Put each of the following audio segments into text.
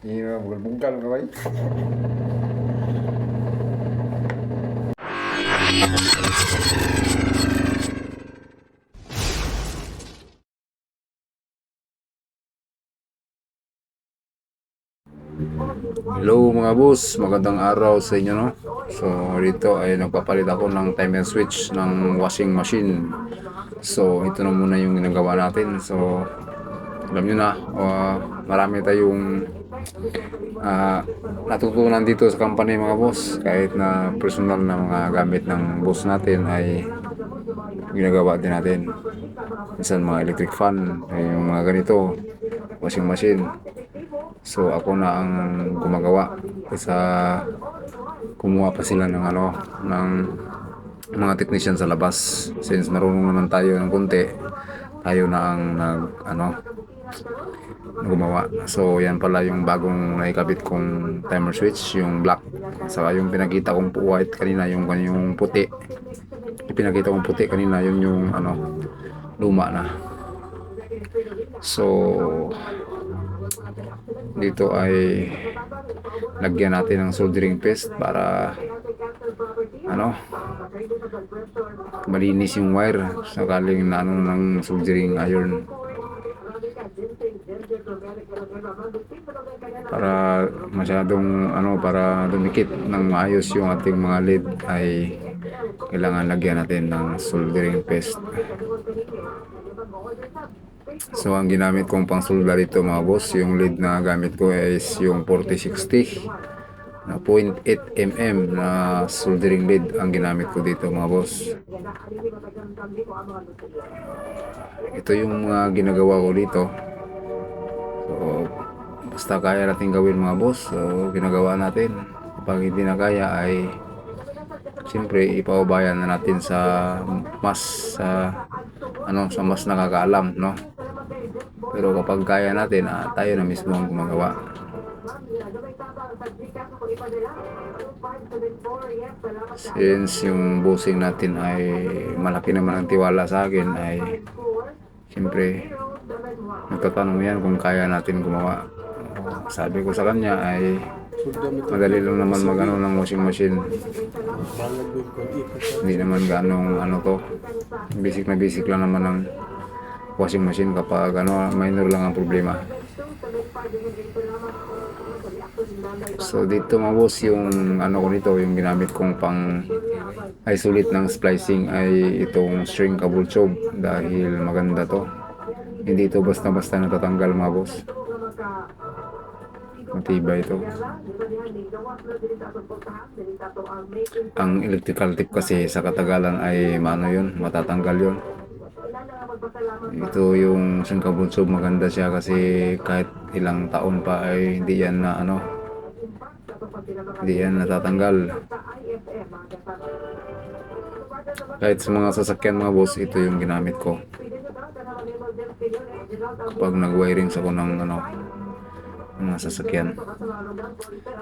Iya, bukan bungkal ka ba? Hello mga boss, magandang araw sa inyo, no? So dito ay nagpapalit ako ng timer switch ng washing machine. So ito na muna yung ginagawa natin. So alam nyo na, marami tayong uh, natutunan dito sa company mga boss. Kahit na personal na mga gamit ng boss natin ay ginagawa din natin. Minsan mga electric fan, yung mga ganito, washing machine. So ako na ang gumagawa sa kumuha pa sila ng ng mga technician sa labas. Since marunong naman tayo ng konti, tayo na ang gumawa. So yan pala yung bagong naikabit kong timer switch, yung black. Saka yung pinakita kong white kanina, yung puti. Pinakita kong puti kanina, yun yung luma na. So dito ay lagyan natin ng soldering paste para malinis yung wire sakaling na ng soldering iron, para masyadong para dumikit ng maayos yung ating mga lead ay kailangan lagyan natin ng soldering paste. So ang ginamit kong pang solda dito mga boss, yung lead na gamit ko is yung 4060 na 0.8 mm na soldering lead ang ginamit ko dito mga boss. Ito yung mga ginagawa ko dito. So basta kaya natin gawin mga boss, so ginagawa natin. Kapag hindi na kaya ay siyempre ipaubayan na natin sa mas sa mas nakakaalam, no? Pero kapag kaya natin, tayo na mismo ang gumagawa. Since yung bossing natin ay malaki naman ang tiwala sa akin, ay siyempre nagtatanong yan kung kaya natin gumawa. Sabi ko sa kanya ay madali lang naman ng washing machine. Hindi naman ganong to. Basic na basic lang naman ng washing machine kapag minor lang ang problema. So dito mga boss, yung ko nito, yung ginamit kong pang isolate ng splicing ay itong string cable tube, dahil maganda to. Hindi ito basta-basta natatanggal mga boss. Matibay ito. Ang electrical tape kasi sa katagalan ay matatanggal yun. Ito yung cable tube, maganda siya kasi kahit ilang taon pa ay hindi yan natatanggal. Kahit sa mga sasakyan mga boss, ito yung ginamit ko kapag nag-wiring ako ng mga sasakyan.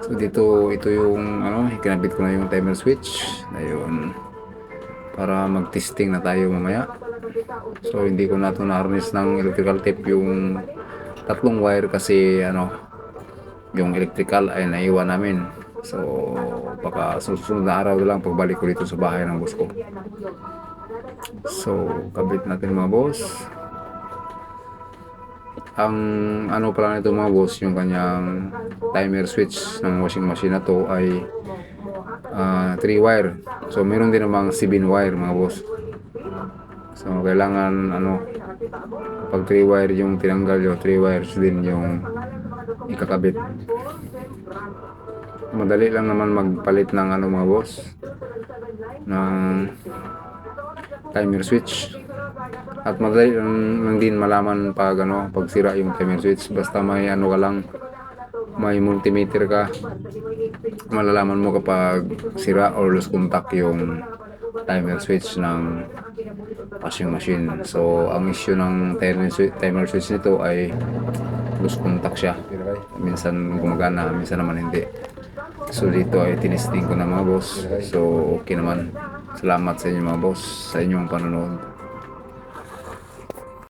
So dito, ito yung ikinabit ko na yung timer switch. Ayun, para mag-testing na tayo mamaya. So hindi ko na ito na-harness ng electrical tape yung tatlong wire kasi yung electrical ay naiwan namin. So baka susunod na araw lang pagbalik ko dito sa bahay ng boss ko. So kabit natin mga boss. Ang pala nito mga boss, yung kanyang timer switch ng washing machine na to ay 3 wire. So meron din namang 7 wire mga boss. So kailangan kapag 3 wire yung tinanggal, yung 3 wires din yung ikakabit. Madali lang naman magpalit ng mga boss, ng timer switch. At madali lang din malaman pag sira yung timer switch. Basta may ka lang, may multimeter ka, malalaman mo kapag sira or loose contact yung timer switch ng washing machine. So ang issue ng timer switch nito ay loose contact siya. Minsan gumagana, minsan naman hindi. So dito ay tinisting ko na mga boss. So okay naman. Salamat sa inyo mga boss sa inyong panonood.